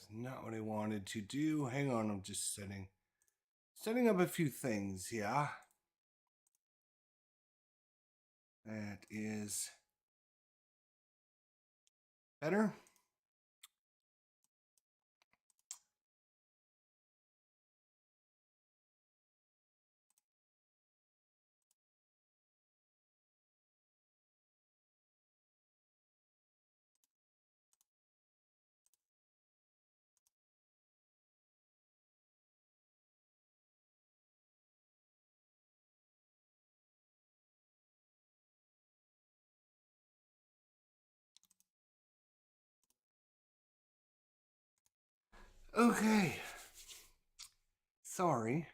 That's not what I wanted to do. Hang on, I'm just setting up a few things, yeah. That is better. Okay. Sorry.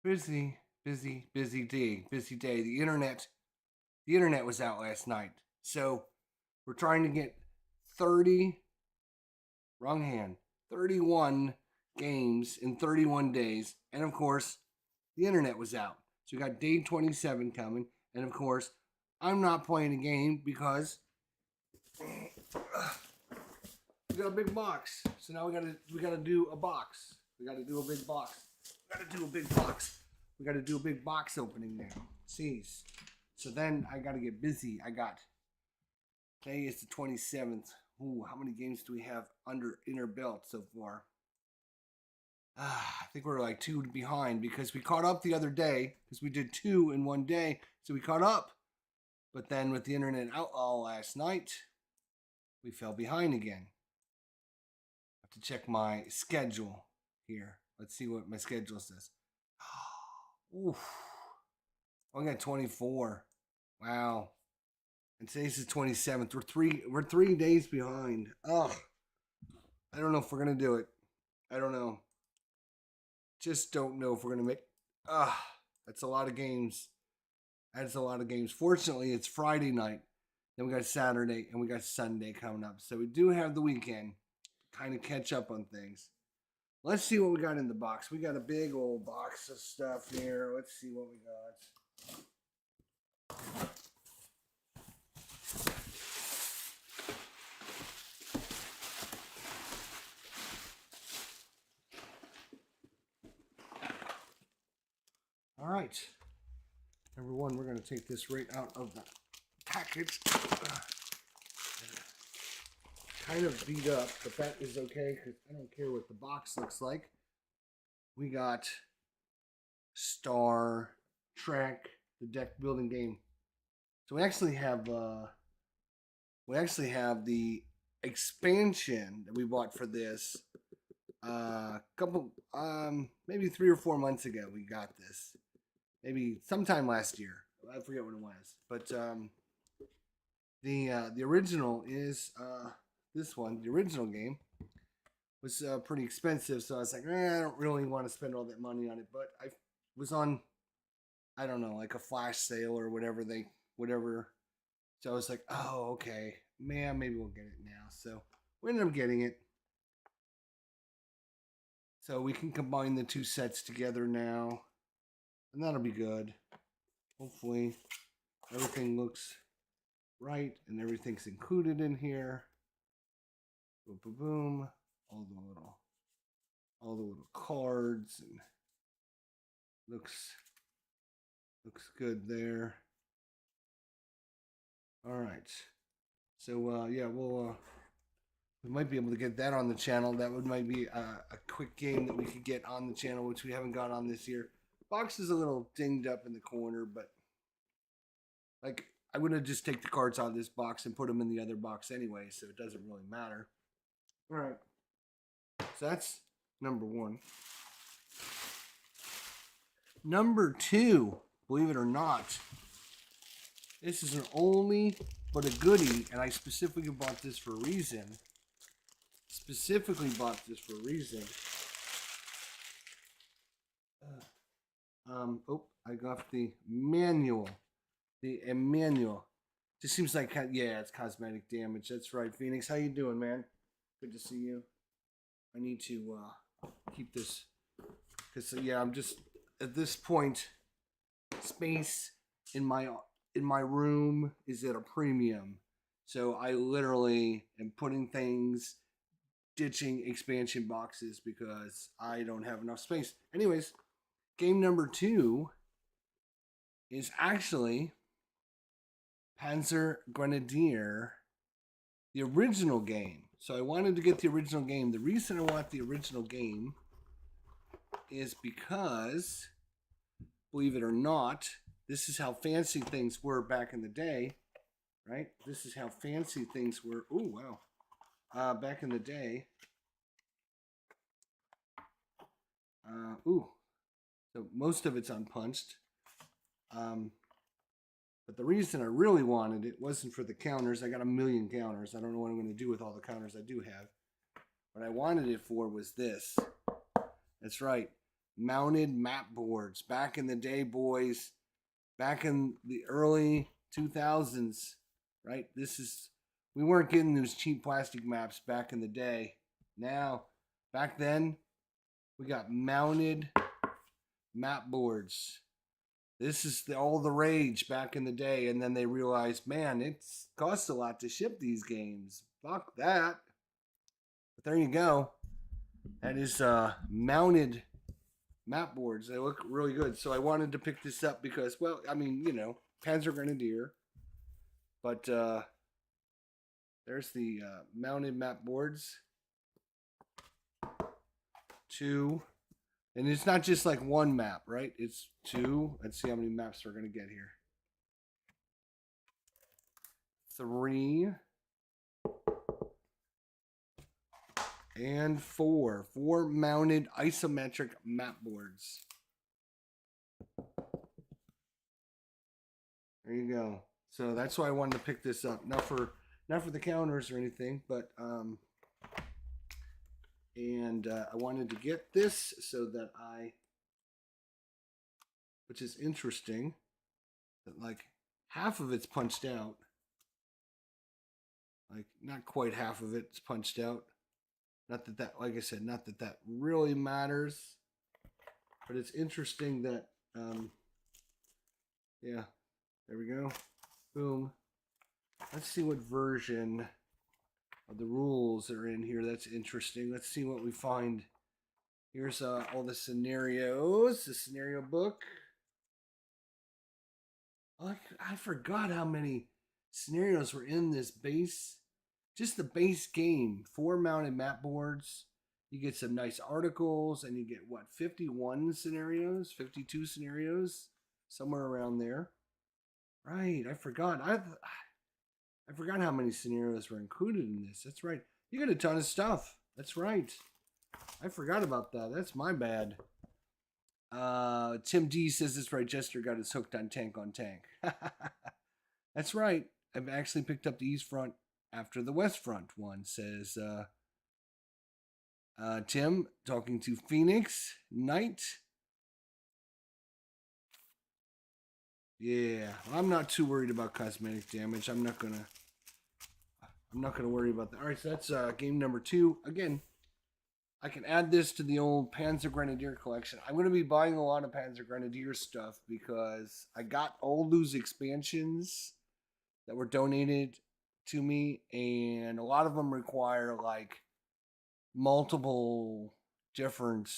Busy day. Busy day. The internet was out last night. So we're trying to get 30, wrong hand, 31 games in 31 days. And of course, the internet was out. So we got day 27 coming. And of course, I'm not playing a game because we got a big box. So now we gotta do a box. We gotta do a big box. We gotta do a big box. We gotta do a big box opening now. Jeez. So then I gotta get busy. Today is the 27th. Ooh, how many games do we have under in our belt so far? I think we're like 2 behind because we caught up the other day because we did 2 in one day. So we caught up. But then with the internet out all last night, we fell behind again. I have to check my schedule here. Let's see what my schedule says. Oof. I got 24. Wow. And today's the 27th. We're 3 days behind. Ugh. I don't know if we're gonna do it. I don't know. Just don't know if we're gonna make. That's a lot of games. That's a lot of games. Fortunately, it's Friday night. Then we got Saturday and we got Sunday coming up. So we do have the weekend to kind of catch up on things. Let's see what we got in the box. We got a big old box of stuff here. Let's see what we got. All right. Number one, we're going to take this right out of the package. Kind of beat up, but that is okay because I don't care what the box looks like. We got Star Trek, the deck building game. So we actually have the expansion that we bought for this. Couple maybe 3 or 4 months ago we got this. Maybe sometime last year. I forget when it was. But the original is this one. The original game was pretty expensive, so I was like, I don't really want to spend all that money on it. But I was on, I don't know, like a flash sale or whatever. So I was like, oh, okay, man, maybe we'll get it now. So we ended up getting it. So we can combine the 2 sets together now, and that'll be good. Hopefully, everything looks right and everything's included in here. Boom, boom, boom. All the little cards and looks good there. All right. So yeah, we might be able to get that on the channel. That might be a quick game that we could get on the channel, which we haven't got on this year. Box is a little dinged up in the corner, but like I would have just take the cards out of this box and put them in the other box anyway, so it doesn't really matter. All right. So that's number one. Number two, believe it or not, this is an oldie but a goodie, and I specifically bought this for a reason. I got the manual. The manual. Just seems like, yeah, it's cosmetic damage. That's right, Phoenix. How you doing, man? Good to see you. I need to keep this because yeah, I'm just at this point. Space in my room is at a premium, so I literally am putting things ditching expansion boxes because I don't have enough space. Anyways, game number 2 is actually Panzer Grenadier, the original game. So I wanted to get the original game. The reason I want the original game is because, believe it or not, this is how fancy things were back in the day, right? This is how fancy things were. Oh, wow. Back in the day. So most of it's unpunched. But the reason I really wanted it wasn't for the counters. I got a million counters. I don't know what I'm going to do with all the counters I do have. What I wanted it for was this. That's right. Mounted map boards. Back in the day, boys. Back in the early 2000s, right? We weren't getting those cheap plastic maps back in the day. Now, back then, we got mounted map boards. This is all the rage back in the day, and then they realized, man, it costs a lot to ship these games. Fuck that. But there you go. That is mounted map boards. They look really good. So I wanted to pick this up because, well, I mean, you know, Panzer Grenadier. But there's the mounted map boards. 2. And it's not just like one map, right? It's 2. Let's see how many maps we're going to get here. 3. And 4. 4 mounted isometric map boards. There you go. So that's why I wanted to pick this up. Not for the counters or anything, but I wanted to get this so that which is interesting, that like half of it's punched out. Like not quite half of it's punched out. Not that, like I said, not that really matters, but it's interesting that, yeah, there we go. Boom. Let's see what version of the rules are in here. That's interesting. Let's see what we find. Here's all the scenarios, the scenario book. Oh, I forgot how many scenarios were in this base. Just the base game. 4 mounted map boards. You get some nice articles, and you get what, 51 scenarios, 52 scenarios, somewhere around there. Right, I forgot. I forgot how many scenarios were included in this. That's right. You get a ton of stuff. That's right. I forgot about that. That's my bad. Tim D says this right. Jester got his hooked on Tank on Tank. That's right. I've actually picked up the East Front after the West Front one, says Tim, talking to Phoenix Knight. Yeah, I'm not too worried about cosmetic damage. I'm not gonna worry about that. All right, so that's game number 2. Again, I can add this to the old Panzer Grenadier collection. I'm gonna be buying a lot of Panzer Grenadier stuff because I got all those expansions that were donated to me, and a lot of them require like multiple different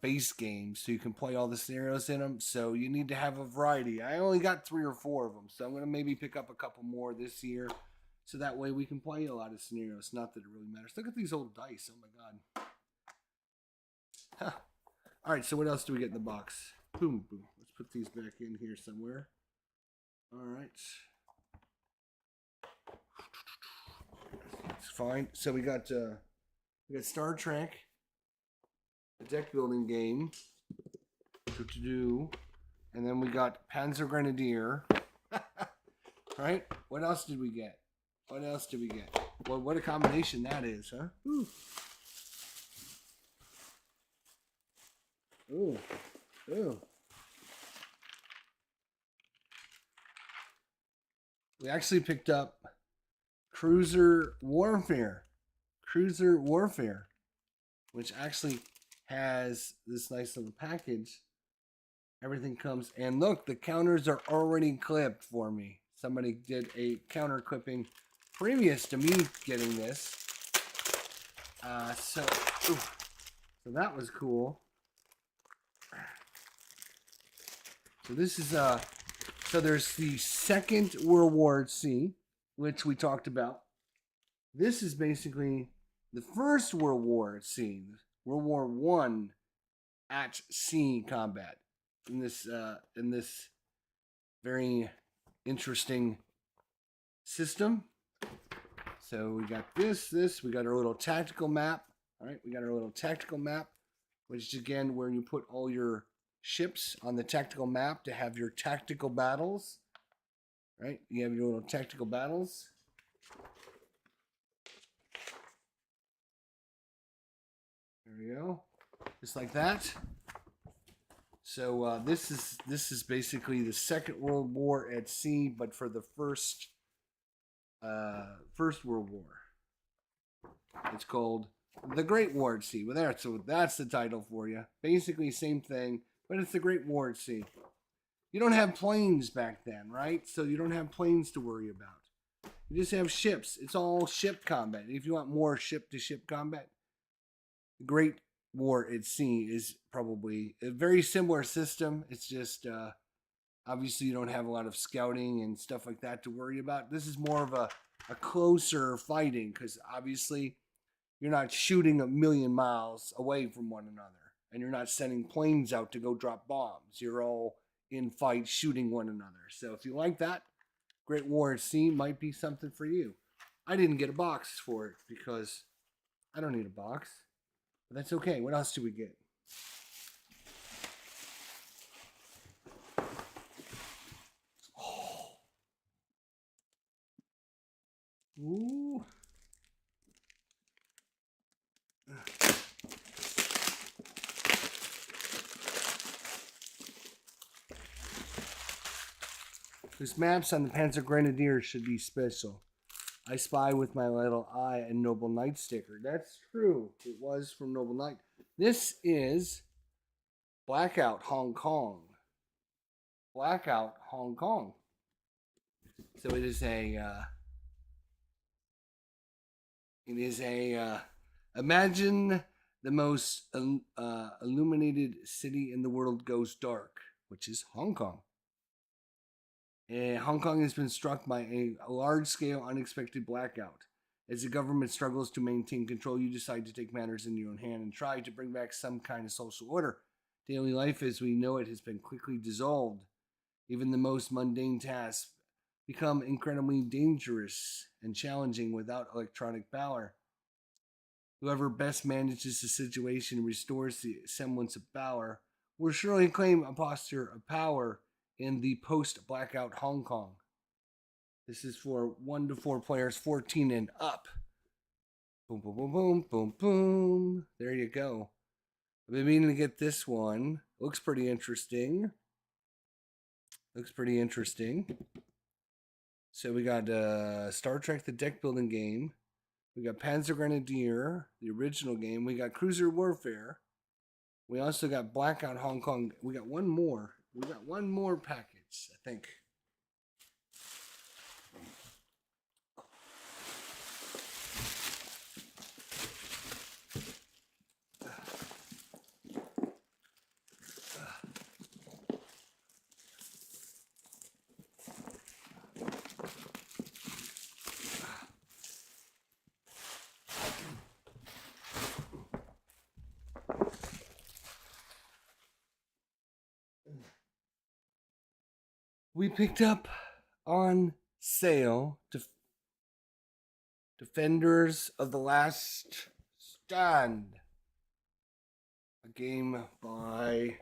base games so you can play all the scenarios in them. So you need to have a variety. I only got 3 or 4 of them, so I'm going to maybe pick up a couple more this year so that way we can play a lot of scenarios. Not that it really matters. Look at these old dice. Oh my god. Huh. All right, so what else do we get in the box? Boom, boom. Let's put these back in here somewhere. All right. It's fine. So we got Star Trek, a deck building game to do, and then we got Panzer Grenadier. Right? What else did we get? What else did we get? Well, what a combination that is, huh? Ooh. Ooh. Ooh. We actually picked up Cruiser Warfare. Cruiser Warfare, which actually has this nice little package. Everything comes, and look, the counters are already clipped for me. Somebody did a counter clipping previous to me getting this. So that was cool. So this is so there's the Second World War at Sea, which we talked about. This is basically the First World War at sea, World War One at sea combat in this very interesting system. So we got this, we got our little tactical map. All right, we got our little tactical map, which is again where you put all your ships on the tactical map to have your tactical battles. Right, you have your little tactical battles. There we go, just like that. So this is basically the Second World War at sea, but for the First World War. It's called the Great War at Sea. Well, there, so that's the title for you. Basically, same thing, but it's the Great War at Sea. You don't have planes back then, right? So you don't have planes to worry about. You just have ships. It's all ship combat. If you want more ship-to-ship combat, the Great War at Sea is probably a very similar system. It's just obviously you don't have a lot of scouting and stuff like that to worry about. This is more of a closer fighting because obviously you're not shooting a million miles away from one another, and you're not sending planes out to go drop bombs. You're all in fight shooting one another. So if you like that, Great War at Sea might be something for you. I didn't get a box for it because I don't need a box, but that's okay. What else do we get? Oh. Ooh. These maps on the Panzer Grenadiers should be special. I spy with my little eye a Noble Knight sticker. That's true. It was from Noble Knight. This is Blackout Hong Kong. Blackout Hong Kong. So it is a imagine the most illuminated city in the world goes dark, which is Hong Kong. Hong Kong has been struck by a large-scale unexpected blackout. As the government struggles to maintain control, you decide to take matters in your own hand and try to bring back some kind of social order. Daily life as we know it has been quickly dissolved. Even the most mundane tasks become incredibly dangerous and challenging without electronic power. Whoever best manages the situation and restores the semblance of power will surely claim a posture of power in the post-blackout Hong Kong. This is for 1 to 4 players, 14 and up. Boom, boom, boom, boom, boom, boom. There you go. I've been meaning to get this one. Looks pretty interesting. So we got Star Trek, the deck building game. We got Panzer Grenadier, the original game. We got Cruiser Warfare. We also got Blackout Hong Kong. We got one more. We got one more package, I think. We picked up on sale Defenders of the Last Stand, a game by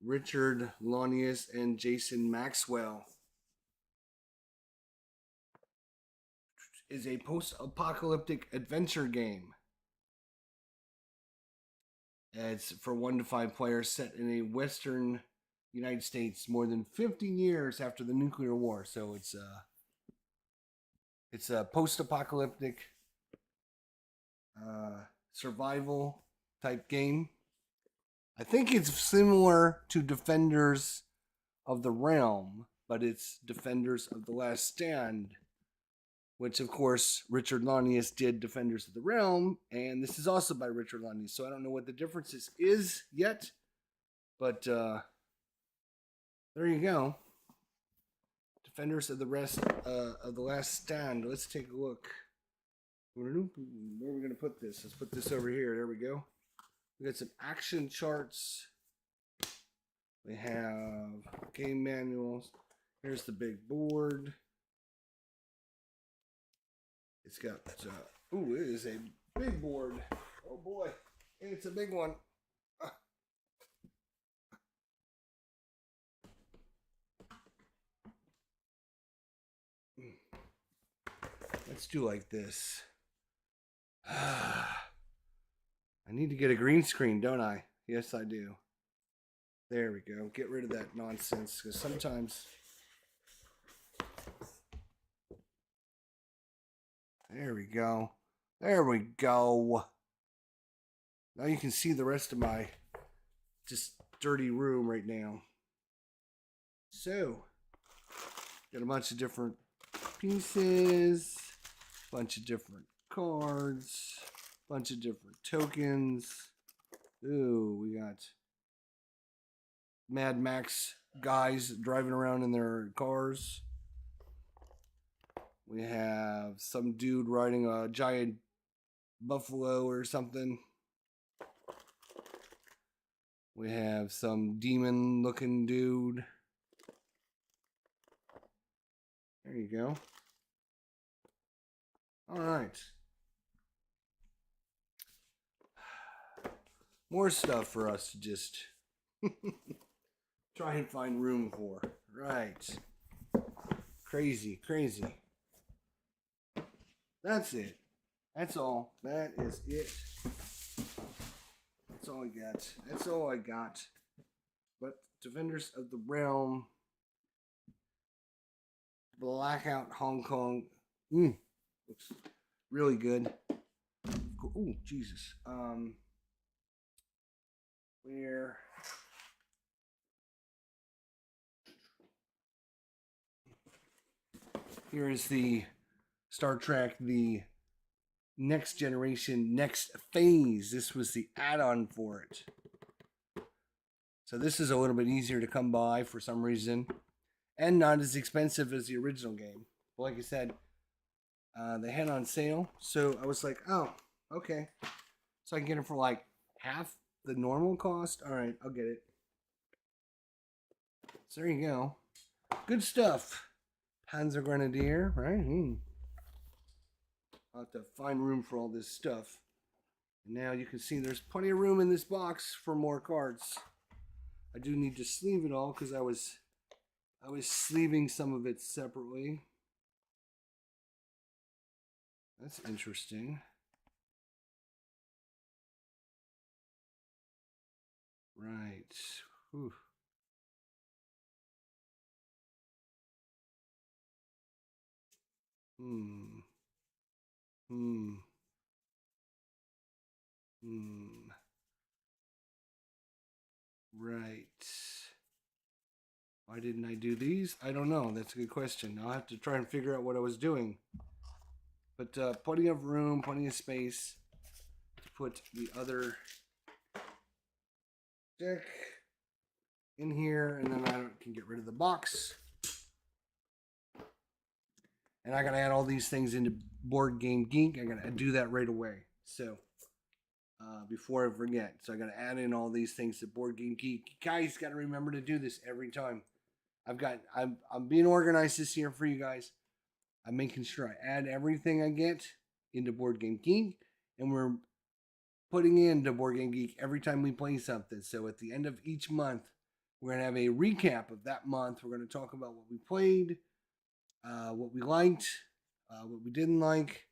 Richard Launius and Jason Maxwell. Is a post-apocalyptic adventure game. It's for 1 to 5 players set in a Western United States more than 50 years after the nuclear war. So it's a post-apocalyptic survival type game. I think it's similar to Defenders of the Realm, but it's Defenders of the Last Stand. which of course Richard Launius did Defenders of the Realm, and this is also by Richard Launius. So I don't know what the differences is yet, but there you go. Defenders of the Rest of the Last Stand. Let's take a look. Where are we going to put this? Let's put this over here. There we go. We got some action charts. We have game manuals. Here's the big board. It's got, ooh, it is a big board. Oh boy, and it's a big one. Let's do like this. I need to get a green screen, don't I? Yes, I do. There we go. Get rid of that nonsense, because sometimes... There we go. There we go. Now you can see the rest of my just dirty room right now. So, got a bunch of different pieces, bunch of different cards, bunch of different tokens. Ooh, we got Mad Max guys driving around in their cars. We have some dude riding a giant buffalo or something. We have some demon looking dude. There you go. All right. More stuff for us to just try and find room for. Right. Crazy, crazy. That's it. That's all. That is it. That's all I got. That's all I got. But Defenders of the Realm, Blackout Hong Kong. Looks really good. Oh, Jesus. Where? Here is the Star Trek, the Next Generation, Next Phase. This was the add-on for it. So this is a little bit easier to come by for some reason, and not as expensive as the original game. But like I said, they had on sale, so I was like, oh, okay. So I can get it for like half the normal cost. All right, I'll get it. So there you go. Good stuff. Panzer Grenadier, right? I'll have to find room for all this stuff. And now you can see there's plenty of room in this box for more cards. I do need to sleeve it all because I was sleeving some of it separately. That's interesting. Right. Whew. Right. Why didn't I do these? I don't know. That's a good question. I'll have to try and figure out what I was doing. But plenty of room, plenty of space to put the other deck in here, and then I can get rid of the box. And I gotta add all these things into Board Game Geek. I gotta do that right away. So before I forget, so I gotta add in all these things to Board Game Geek. You guys gotta remember to do this every time. I'm being organized this year for you guys. I'm making sure I add everything I get into Board Game Geek, and we're putting into Board Game Geek every time we play something. So at the end of each month, we're gonna have a recap of that month. We're gonna talk about what we played, what we liked, what we didn't like,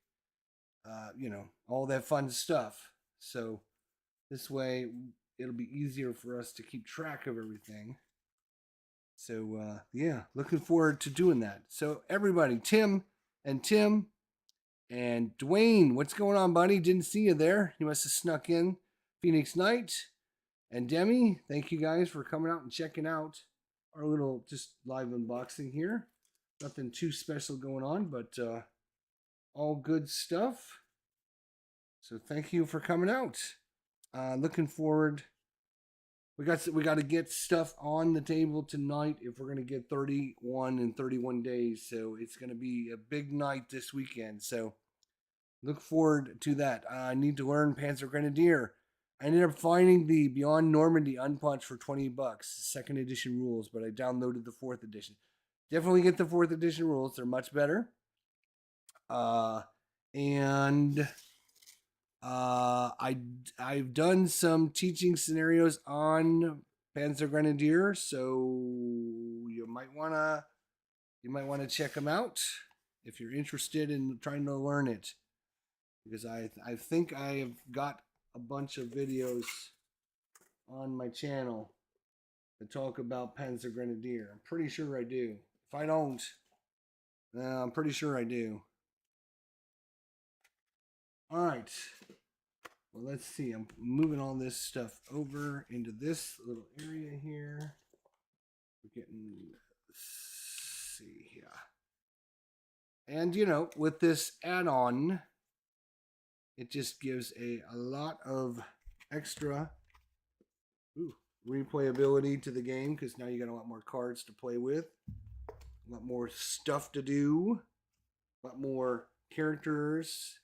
all that fun stuff. So this way, it'll be easier for us to keep track of everything. So, yeah, looking forward to doing that. So, everybody, Tim and Dwayne, what's going on, buddy? Didn't see you there. You must have snuck in. Phoenix Knight and Demi, thank you guys for coming out and checking out our little just live unboxing here. Nothing too special going on, but all good stuff. So thank you for coming out. Looking forward. We got to get stuff on the table tonight if we're gonna get 31 in 31 days. So it's gonna be a big night this weekend. So look forward to that. I need to learn Panzer Grenadier. I ended up finding the Beyond Normandy Unpunched for $20, second edition rules, but I downloaded the fourth edition. Definitely get the fourth edition rules; they're much better. And I've done some teaching scenarios on Panzer Grenadier, so you might wanna check them out if you're interested in trying to learn it, because I think I have got a bunch of videos on my channel that talk about Panzer Grenadier. I'm pretty sure I do. If I don't, I'm pretty sure I do. All right. Well, let's see. I'm moving all this stuff over into this little area here. We're getting, let's see here. And, you know, with this add-on, it just gives a lot of extra replayability to the game, because now you got a lot more cards to play with, a lot more stuff to do, a lot more characters,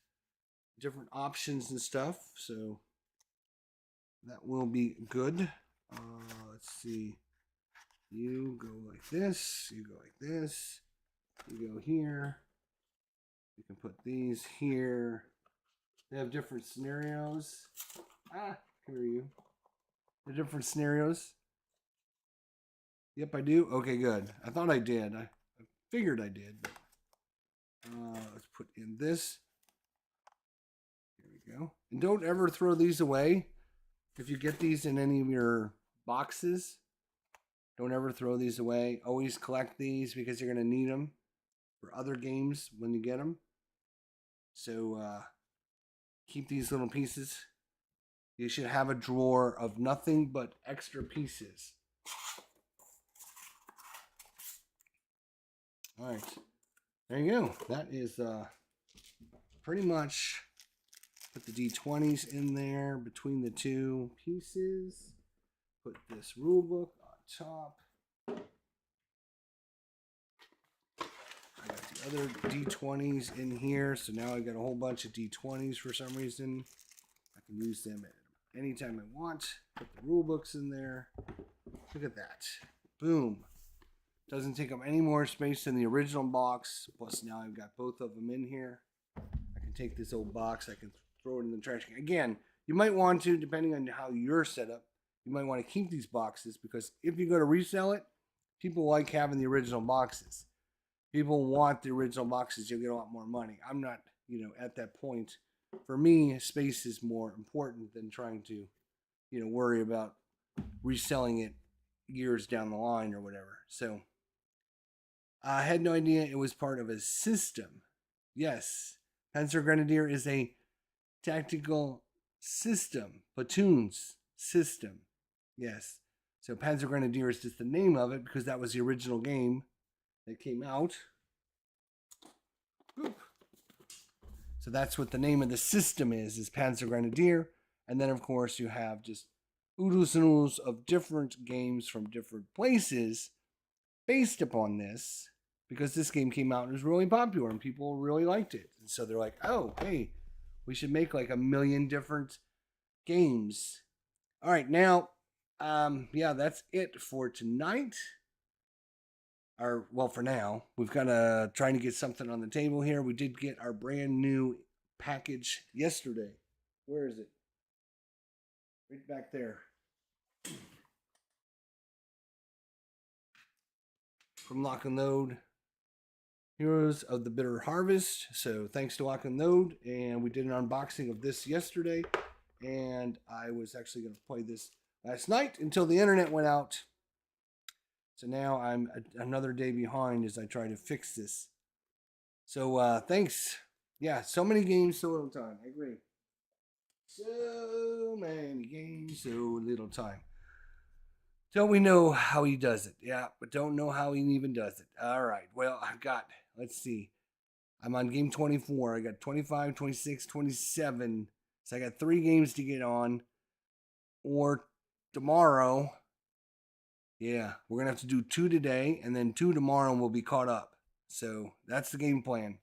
different options and stuff. So that will be good. Let's see. You go like this. You go like this. You go here. You can put these here. They have different scenarios. Here you. The different scenarios. Yep, I do. Okay, good. I thought I did. I figured I did. But, let's put in this. Here we go. And don't ever throw these away. If you get these in any of your boxes, don't ever throw these away. Always collect these, because you're going to need them for other games when you get them. So keep these little pieces. You should have a drawer of nothing but extra pieces. All right. There you go. That is pretty much, put the D20s in there between the two pieces. Put this rule book on top. I got the other D20s in here, so now I got a whole bunch of D20s for some reason. I can use them at any time I want. Put the rule books in there. Look at that. Boom. Doesn't take up any more space than the original box. Plus now I've got both of them in here. I can take this old box, I can throw it in the trash can. Again, you might want to, depending on how you're set up, you might want to keep these boxes, because if you go to resell it, people like having the original boxes. People want the original boxes, you'll get a lot more money. I'm not, at that point. For me, space is more important than trying to, worry about reselling it years down the line or whatever. So I had no idea it was part of a system. Yes, Panzer Grenadier is a tactical system, platoons system. Yes. So Panzer Grenadier is just the name of it, because that was the original game that came out. Boop. So that's what the name of the system is Panzer Grenadier. And then, of course, you have just oodles and oodles of different games from different places based upon this, because this game came out and was really popular and people really liked it. And so they're like, oh, hey, we should make like 1 million different games. All right, now, yeah, that's it for tonight. Well, for now, we've got trying to get something on the table here. We did get our brand new package yesterday. Where is it? Right back there. From Lock and Load, Heroes of the Bitter Harvest. So thanks to Lock and Load, and we did an unboxing of this yesterday, and I was actually going to play this last night until the internet went out. So now I'm another day behind as I try to fix this. So thanks. Yeah, so many games, so little time. I agree. So many games, so little time. Don't we know how he does it? Yeah, but don't know how he even does it. All right. Well, I've got, let's see. I'm on game 24. I got 25, 26, 27. So I got 3 games to get on. Or tomorrow, yeah, we're going to have to do 2 today and then 2 tomorrow and we'll be caught up. So that's the game plan.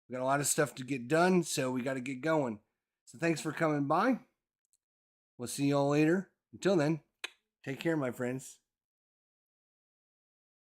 We got a lot of stuff to get done, so we got to get going. So thanks for coming by. We'll see y'all later. Until then, take care, my friends.